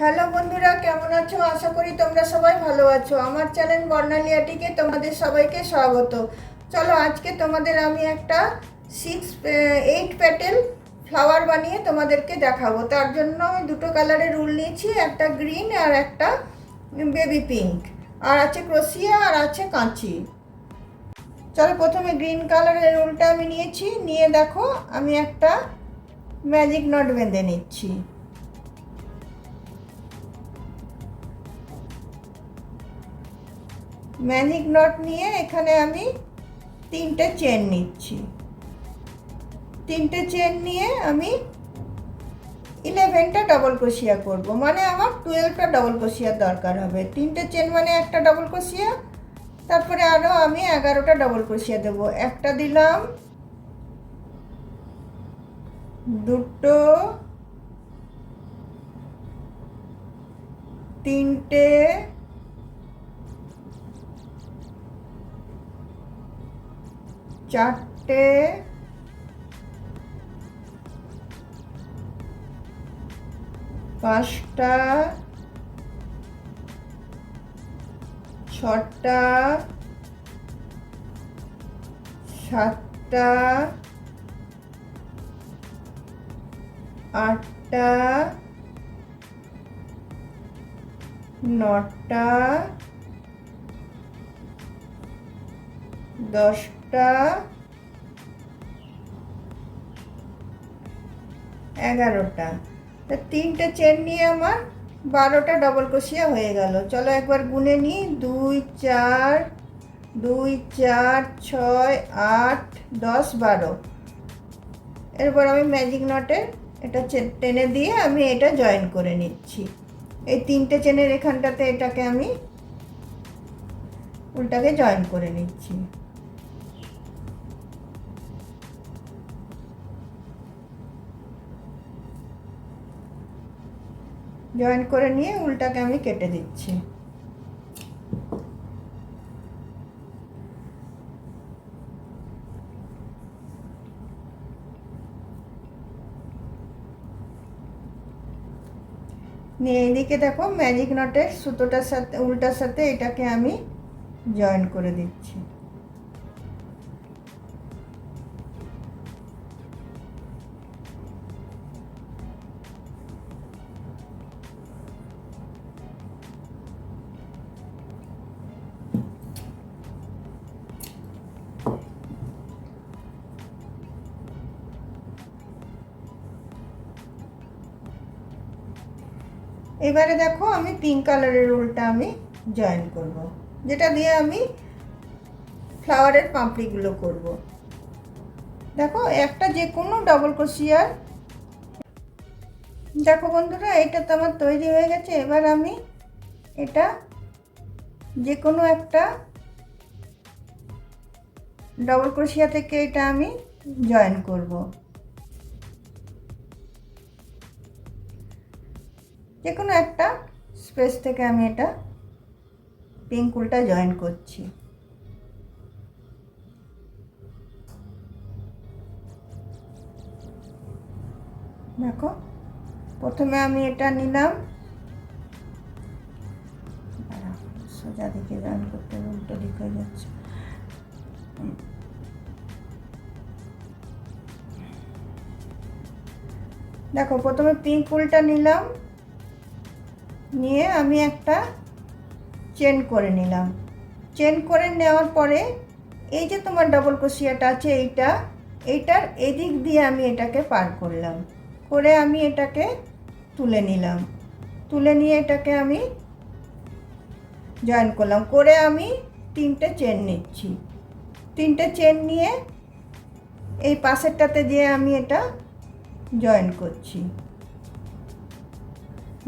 Hello বন্ধুরা, কেমন আছো? আশা করি তোমরা সবাই ভালো আছো। আমার চ্যানেল বর্ণালিয়াটিকে তোমাদের সবাইকে স্বাগত। চলো, আজকে তোমাদের আমি একটা 8 প্যাটেল ফ্লাওয়ার বানিয়ে তোমাদেরকে দেখাবো। তার জন্য আমি দুটো কালারের উল নিয়েছি, একটা গ্রিন আর একটা বেবি পিঙ্ক, আর আছে ক্রোশিয়া আর আছে কাঁচি। চলো, প্রথমে গ্রিন কালারের উলটা আমি নিয়েছি, নিয়ে দেখো আমি একটা ম্যাজিক নট বেঁধে নিচ্ছি। ম্যাজিক নট নিয়ে এখানে আমি 3টে চেন নিচ্ছি। 3টে চেন নিয়ে আমি 11টা ডবল ক্রোশিয়া করব, মানে আমার 12টা ডবল ক্রোশিয়ার দরকার হবে। 3টে চেন মানে একটা ডবল ক্রোশিয়া, তারপরে আরও আমি 11টা ডবল ক্রোশিয়া দেবো। একটা দিলাম, দুটো, তিনটে, চারটে, পাঁচটা, ছটা, সাতটা, আটটা, নটা, 10টা, 11টা। 3টে চেন নিয়ে আমার 12টা ডবল ক্রোশিয়া হয়ে গেল। চলো একবার গুনে নিই। 2 4, 2 4 6 8 10 12। এরপর আমি ম্যাজিক নটে এটা টেনে দিয়ে আমি এটা জয়েন করে নিচ্ছি। এই 3টে চেনের এখানটাতে এটাকে আমি উল্টাকে জয়েন করে নিচ্ছি। জয়েন করে নিয়ে উল্টাকে আমি কেটে দিচ্ছি। নিয়ে এইদিকে দেখো ম্যাজিক নটের সুতোটার সাথে উল্টার সাথে এটাকে আমি জয়েন করে দিচ্ছি। এবারে দেখো আমি পিঙ্ক কালারের উলটা আমি জয়েন করব, যেটা দিয়ে আমি ফ্লাওয়ারের পাপড়িগুলো করব। দেখো একটা যে কোনো ডবল ক্রোশিয়ার, দেখো বন্ধুরা এটা তো আমার তৈরি হয়ে গেছে। এবার আমি এটা যে কোনো একটা ডবল ক্রোশিয়া থেকে এটা আমি জয়েন করব। যে কোনো একটা স্পেস থেকে আমি এটা পিঙ্ক উলটা জয়েন করছি। দেখো প্রথমে আমি এটা নিলাম, সোজা দিকে জয়েন করতে উল্টো দিক হয়ে যাচ্ছে। দেখো প্রথমে পিঙ্ক উলটা নিলাম, নিয়ে আমি একটা চেন করে নিলাম। চেন করে নেওয়ার পরে এই যে তোমার ডবল ক্রোশিয়াটা আছে এইটার এদিক দিয়ে আমি এটাকে পার করলাম, করে আমি এটাকে তুলে নিলাম। তুলে নিয়ে এটাকে আমি জয়েন করলাম, করে আমি 3টে চেন নিচ্ছি। 3টে চেন নিয়ে এই পাশেরটাতে দিয়ে আমি এটা জয়েন করছি।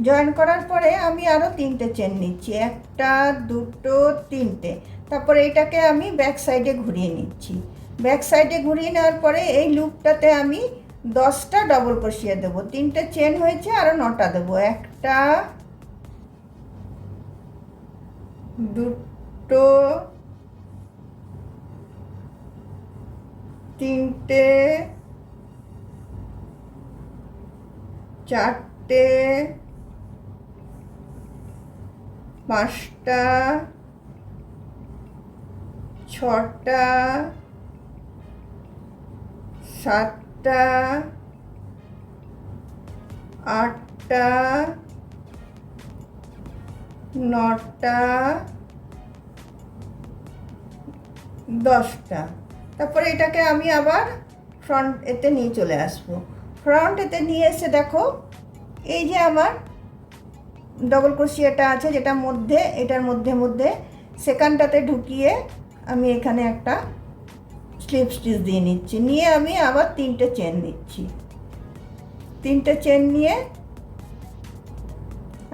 জয়েন করার পরে আমি আরও 3টে চেন নিচ্ছি, একটা, দুটো, 3টে। তারপরে এটাকে আমি ব্যাক সাইডে ঘুরিয়ে নিচ্ছি। ব্যাক সাইডে ঘুরিয়ে নেওয়ার পরে এই লুপটাতে আমি 10টা ডবল ক্রোশিয়া দেবো। 3টে চেন হয়েছে, আরও 9টা দেবো। একটা, দুটো, 3টে, 4টে, 5টা 6টা 7টা 8টা 9টা 10টা। তারপরে এটাকে আমি আবার ফ্রন্ট এতে নিয়ে চলে আসবো। ফ্রন্ট এতে নিয়ে এসে দেখো এই যে আমার ডবল ক্রোশিয়াটা আছে যেটা মধ্যে, এটার মধ্যে সেকেন্ডটাতে ঢুকিয়ে আমি এখানে একটা স্লিপ স্টিচ দিয়ে নিচ্ছি। নিয়ে আমি আবার 3টে চেন দিচ্ছি। 3টে চেন নিয়ে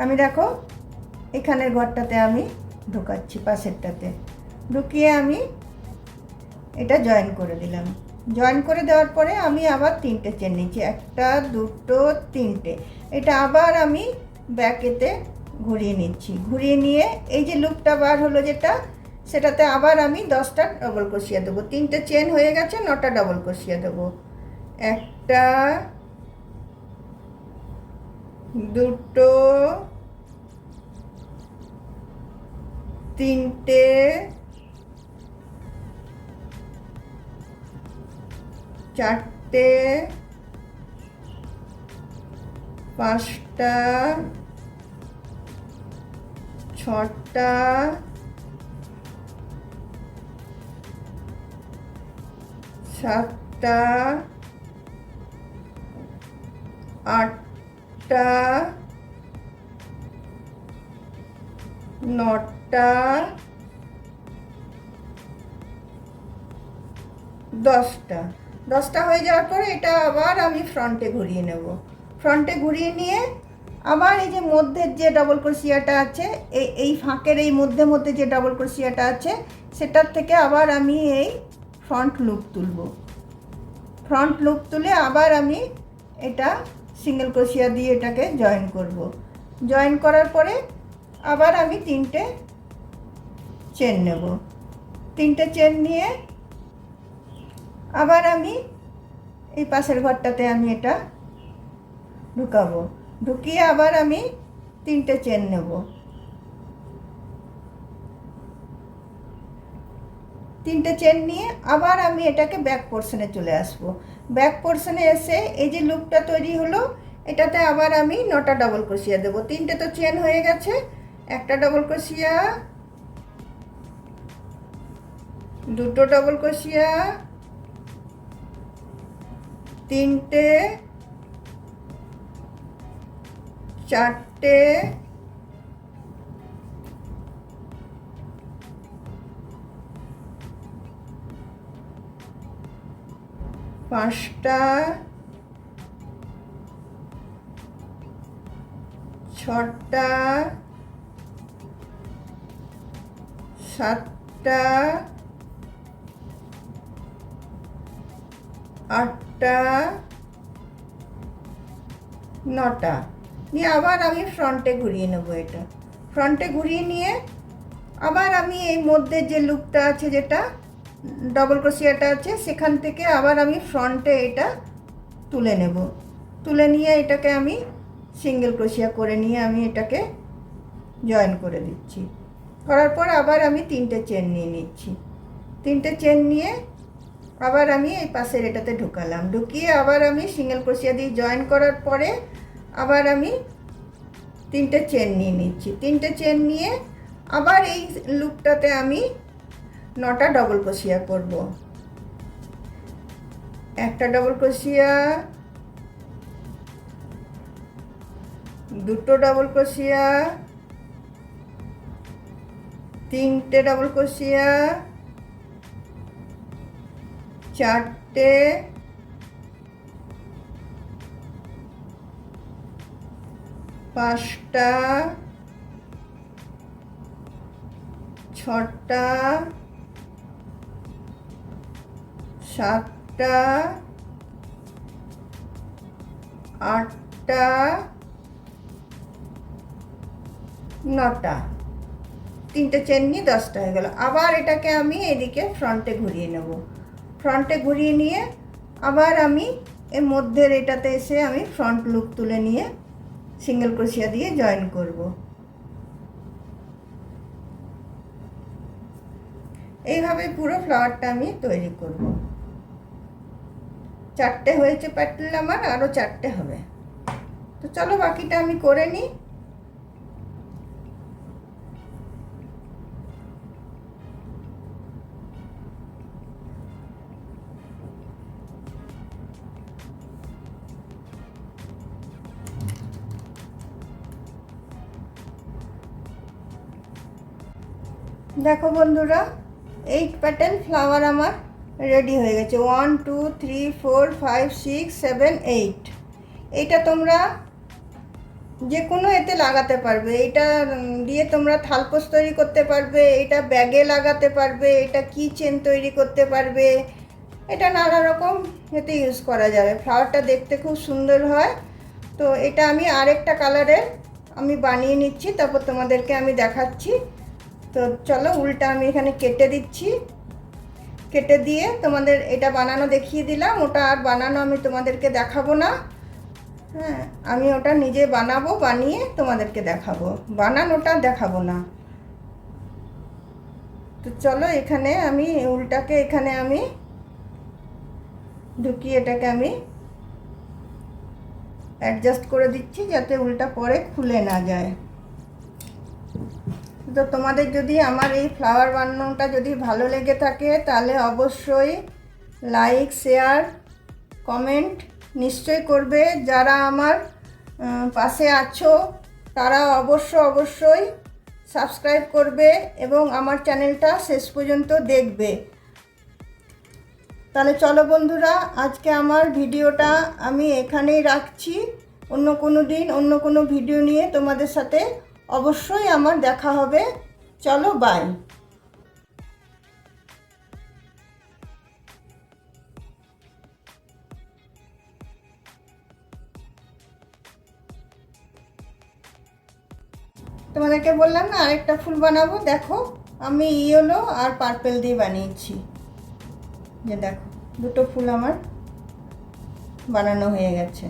আমি দেখো এখানের ঘরটাতে আমি ঢোকাচ্ছি, পাশেরটাতে ঢুকিয়ে আমি এটা জয়েন করে দিলাম। জয়েন করে দেওয়ার পরে আমি আবার 3টে চেন নিচ্ছি, 1টা 2টো 3টে। এটা আবার আমি ব্যাকেতে ঘুরিয়ে নিচ্ছি। ঘুরিয়ে নিয়ে এই যে লুপটা বার হলো যেটা, সেটাতে আবার আমি 10টা ডবল ক্রোশিয়া দেবো। 3টে চেন হয়ে গেছে, 9টা ডবল ক্রোশিয়া দেবো। 1টা 2টো 3টে 4টে 5টা 6টা 7টা 8টা 9টা 10টা হয়ে যাওয়ার পরে এটা আবার আমি ফ্রন্টে ঘুরিয়ে নেব। ফ্রন্টে ঘুরিয়ে নিয়ে আবার এই যে মধ্যের যে ডবল ক্রোশিয়াটা আছে, এই ফাঁকের এই মধ্যে যে ডবল ক্রোশিয়াটা আছে সেটার থেকে আবার আমি এই ফ্রন্ট লুপ তুলব। ফ্রন্ট লুপ তুলে আবার আমি এটা সিঙ্গেল ক্রোশিয়া দিয়ে এটাকে জয়েন করব। জয়েন করার পরে আবার আমি 3টে চেন নেব। 3টে চেন নিয়ে আবার আমি এই পাশের ঘরটাতে আমি এটা ঢুকাবো। ঢুকিয়ে আবার আমি 3টে চেন নেব। 3টে চেন নিয়ে আবার আমি এটাকে ব্যাক পোর্শনে চলে আসব। ব্যাক পোর্শনে এসে এই যে লুপটা তৈরি হলো এটাতে আবার আমি 9টা ডবল ক্রোশিয়া দেবো। 3টে তো চেন হয়ে গেছে, 1টা ডবল ক্রোশিয়া, 2টো ডবল ক্রোশিয়া, 3টে 4টে 5টা 6টা 7টা 8টা 9টা নিয়ে আবার আমি ফ্রন্টে ঘুরিয়ে নেব। এটা ফ্রন্টে ঘুরিয়ে নিয়ে আবার আমি এই মধ্যে যে লুপটা আছে যেটা ডবল ক্রোশিয়াটা আছে সেখান থেকে আবার আমি ফ্রন্টে এটা তুলে নেব। তুলে নিয়ে এটাকে আমি সিঙ্গেল ক্রোশিয়া করে নিয়ে আমি এটাকে জয়েন করে দিচ্ছি। করার পর আবার আমি 3টে চেন নিয়ে নিচ্ছি। 3টে চেন নিয়ে আবার আমি এই পাশের এটাতে ঢুকালাম। ঢুকিয়ে আবার আমি সিঙ্গেল ক্রোশিয়া দিয়ে জয়েন করার পরে আবার আমি 3টে চেন নিয়ে নিচ্ছি। 3টে চেন নিয়ে আবার এই লুপটাতে আমি 9টা ডবল ক্রোশিয়া করব। 1টা ডবল ক্রোশিয়া, 2টো ডবল ক্রোশিয়া, 3টে ডবল ক্রোশিয়া, 4টে, 5টা, 6টা, 7টা, 8টা, 9টা। 3টে চেন নিয়ে 10টা হয়ে গেল। আবার এটাকে আমি এদিকে ফ্রন্টে ঘুরিয়ে নেব। ফ্রন্টে ঘুরিয়ে নিয়ে আবার আমি এর মধ্যের এটাতে এসে আমি ফ্রন্ট লুপ তুলে নিয়ে সিঙ্গেল ক্রোশিয়া দিয়ে জয়েন করব। এইভাবে পুরো ফ্লাওয়ারটা আমি তৈরি করব। 4টে হয়েছে প্যাটেল আমার, আরও 4টে হবে। তো চলো বাকিটা আমি করে নিই। দেখো বন্ধুরা, 8 প্যাটেল ফ্লাওয়ার আমার রেডি হয়ে গেছে। 1 2 3 4 5 6 7 8। এইটা তোমরা যে কোনো এতে লাগাতে পারবে। এটা দিয়ে তোমরা থালপোস তৈরি করতে পারবে, এটা ব্যাগে লাগাতে পারবে, এটা কি চেন তৈরি করতে পারবে, এটা নানা রকম এতে ইউজ করা যাবে। ফ্লাওয়ারটা দেখতে খুব সুন্দর হয়। তো এটা আমি আরেকটা কালারের আমি বানিয়ে নিচ্ছি, তারপর তোমাদেরকে আমি দেখাচ্ছি। তো চলো উল্টা আমি এখানে কেটে দিচ্ছি। কেটে দিয়ে তোমাদের এটা বানানো দেখিয়ে দিলাম। ওটা আর বানানো আমি তোমাদেরকে দেখাবো না। হ্যাঁ, আমি ওটা নিজে বানাবো, বানিয়ে তোমাদেরকে দেখাবো। বানানোটা দেখাবো না। তো চলো এখানে আমি উল্টাকে এখানে আমি ঢুকিয়ে এটাকে আমি অ্যাডজাস্ট করে দিচ্ছি যাতে উল্টা পরে খুলে না যায়। তো তোমাদের যদি আমার এই ফ্লাওয়ার বানানোটা যদি ভালো লেগে থাকে তাহলে অবশ্যই লাইক, শেয়ার, কমেন্ট নিশ্চয়ই করবে। যারা আমার পাশে আছো তারা অবশ্যই সাবস্ক্রাইব করবে এবং আমার চ্যানেলটা শেষ পর্যন্ত দেখবে। তাহলে চলো বন্ধুরা, আজকে আমার ভিডিওটা আমি এখানেই রাখছি। অন্য কোনো দিন অন্য কোনো ভিডিও নিয়ে তোমাদের সাথে অবশ্যই আমার দেখা হবে। চলো বাই। তোমাদেরকে বললাম না আরেকটা ফুল বানাবো। দেখো আমি ইয়েলো আর পার্পল দিয়ে বানিয়েছি। যে দেখো দুটো ফুল আমার বানানো হয়ে গেছে।